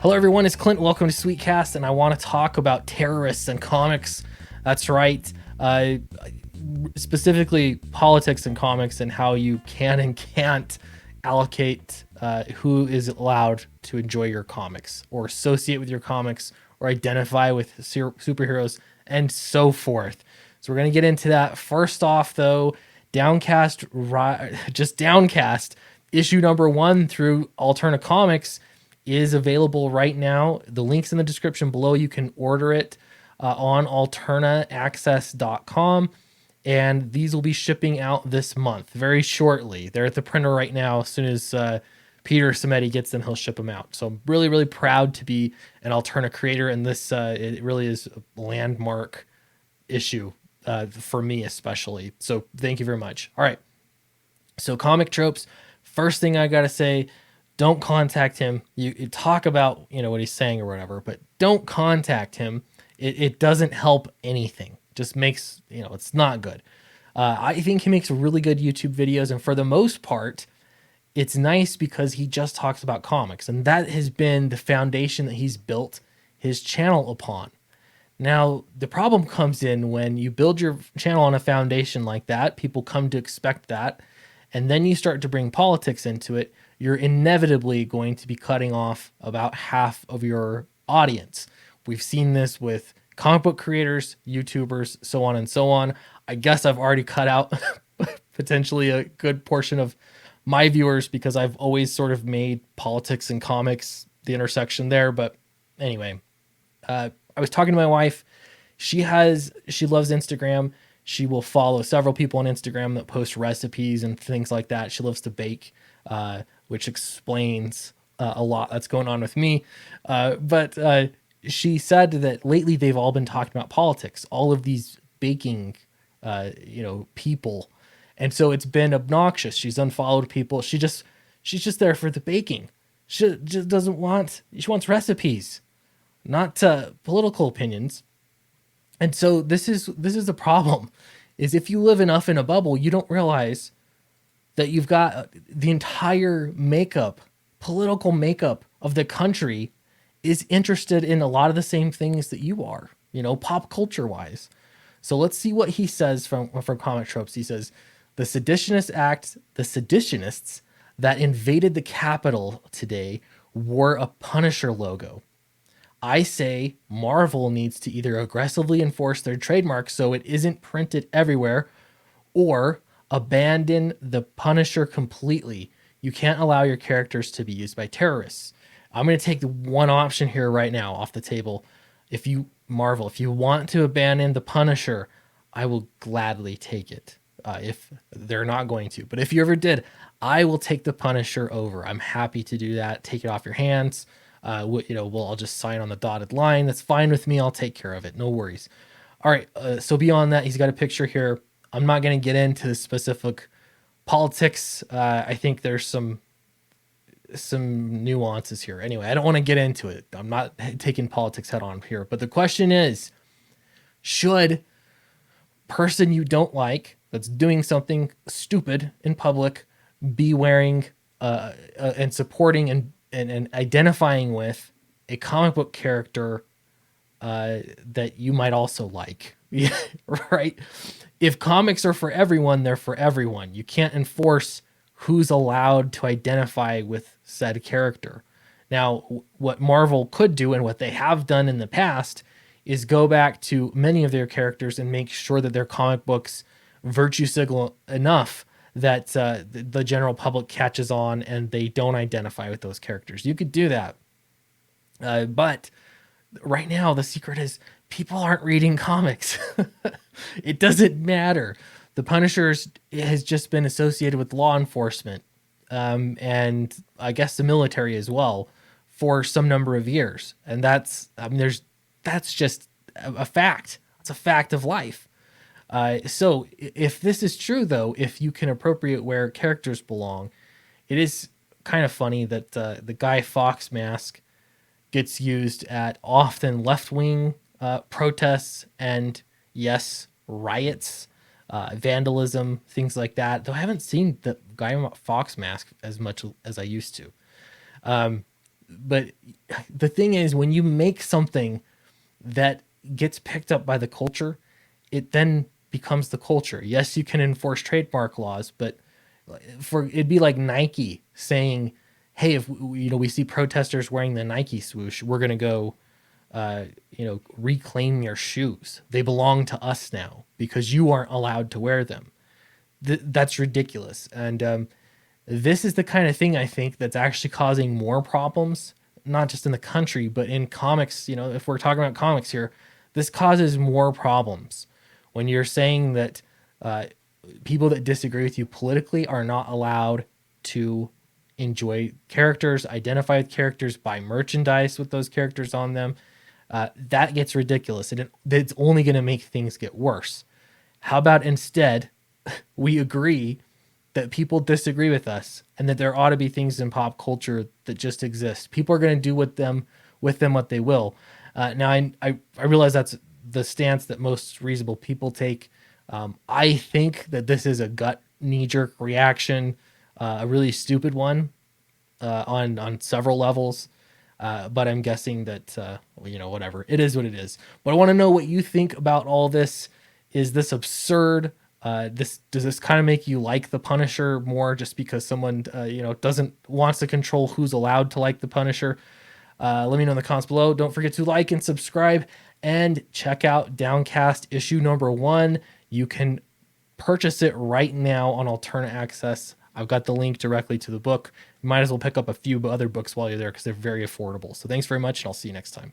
Hello, everyone. It's Clint. Welcome to Sweetcast, and I want to talk about terrorists and comics. That's right. Specifically, politics and comics, and how you can and can't allocate who is allowed to enjoy your comics, or associate with your comics, or identify with superheroes, and so forth. So, we're going to get into that. First off, though, Downcast, just Downcast, issue number 1 through Alterna Comics is available right now. The link's in the description below. You can order it on alternaaccess.com, and these will be shipping out this month very shortly. They're at the printer right now. As soon as Peter Samedi gets them, he'll ship them out. So I'm really, really proud to be an Alterna creator, and this it really is a landmark issue for me especially. So thank you very much. All right. So comic tropes. First thing I gotta say, don't contact him. You talk about what he's saying or whatever, but don't contact him. It doesn't help anything. Just makes it's not good. I think he makes really good YouTube videos, and for the most part, it's nice because he just talks about comics, and that has been the foundation that he's built his channel upon. Now, the problem comes in when you build your channel on a foundation like that. People come to expect that, and then you start to bring politics into it. You're inevitably going to be cutting off about half of your audience. We've seen this with comic book creators, YouTubers, so on and so on. I guess I've already cut out potentially a good portion of my viewers because I've always sort of made politics and comics the intersection there. But anyway, I was talking to my wife. She loves Instagram. She will follow several people on Instagram that post recipes and things like that. She loves to bake, which explains a lot that's going on with me. But she said that lately they've all been talking about politics, all of these baking, people. And so it's been obnoxious. She's unfollowed people. She's just there for the baking. She just she wants recipes, not political opinions. And so this is the problem, is if you live enough in a bubble, you don't realize that you've got the entire political makeup of the country is interested in a lot of the same things that you are, pop culture wise. So let's see what he says from Comic Tropes. He says, the seditionists that invaded the Capitol today wore a Punisher logo. I say Marvel needs to either aggressively enforce their trademark so it isn't printed everywhere, or abandon the Punisher completely. You can't allow your characters to be used by terrorists. I'm going to take the one option here right now off the table. If you want to abandon the Punisher, I will gladly take it. If they're not going to, but if you ever did, I will take the Punisher over. I'm happy to do that. Take it off your hands. I'll just sign on the dotted line. That's fine with me. I'll take care of it. No worries. All right. So beyond that, he's got a picture here. I'm not going to get into the specific politics. I think there's some nuances here. Anyway, I don't want to get into it. I'm not taking politics head on here. But the question is, should person you don't like that's doing something stupid in public be wearing and supporting and identifying with a comic book character that you might also like? Right? If comics are for everyone, they're for everyone. You can't enforce who's allowed to identify with said character. Now, what Marvel could do, and what they have done in the past, is go back to many of their characters and make sure that their comic books virtue signal enough that the general public catches on and they don't identify with those characters. You could do that. But right now, the secret is people aren't reading comics. It doesn't matter. The Punisher has just been associated with law enforcement, and I guess the military as well, for some number of years. And that's just a fact. It's a fact of life. So if this is true, though, if you can appropriate where characters belong, it is kind of funny that the Guy Fawkes mask gets used at often left-wing protests and, yes, riots, vandalism, things like that. Though I haven't seen the Guy Fawkes mask as much as I used to. but the thing is, when you make something that gets picked up by the culture, it then becomes the culture. Yes, you can enforce trademark laws, but for it'd be like Nike saying, "Hey, if we see protesters wearing the Nike swoosh, we're gonna go, reclaim your shoes. They belong to us now because you aren't allowed to wear them." That's ridiculous, and this is the kind of thing I think that's actually causing more problems, not just in the country, but in comics. If we're talking about comics here, this causes more problems when you're saying that uh, people that disagree with you politically are not allowed to enjoy characters, identify with characters, buy merchandise with those characters on them. That gets ridiculous, and it's only going to make things get worse. How about instead we agree that people disagree with us and that there ought to be things in pop culture that just exist. People are going to do with them what they will. Now I realize that's the stance that most reasonable people take. I think that this is a gut knee jerk reaction, a really stupid one on several levels. But I'm guessing that whatever, it is what it is. But I want to know what you think about all this. Is this absurd? Does this kind of make you like the Punisher more just because someone doesn't wants to control who's allowed to like the Punisher? Let me know in the comments below. Don't forget to like and subscribe and check out Downcast issue number 1. You can purchase it right now on Alternate Access. I've got the link directly to the book. You might as well pick up a few other books while you're there because they're very affordable. So thanks very much, and I'll see you next time.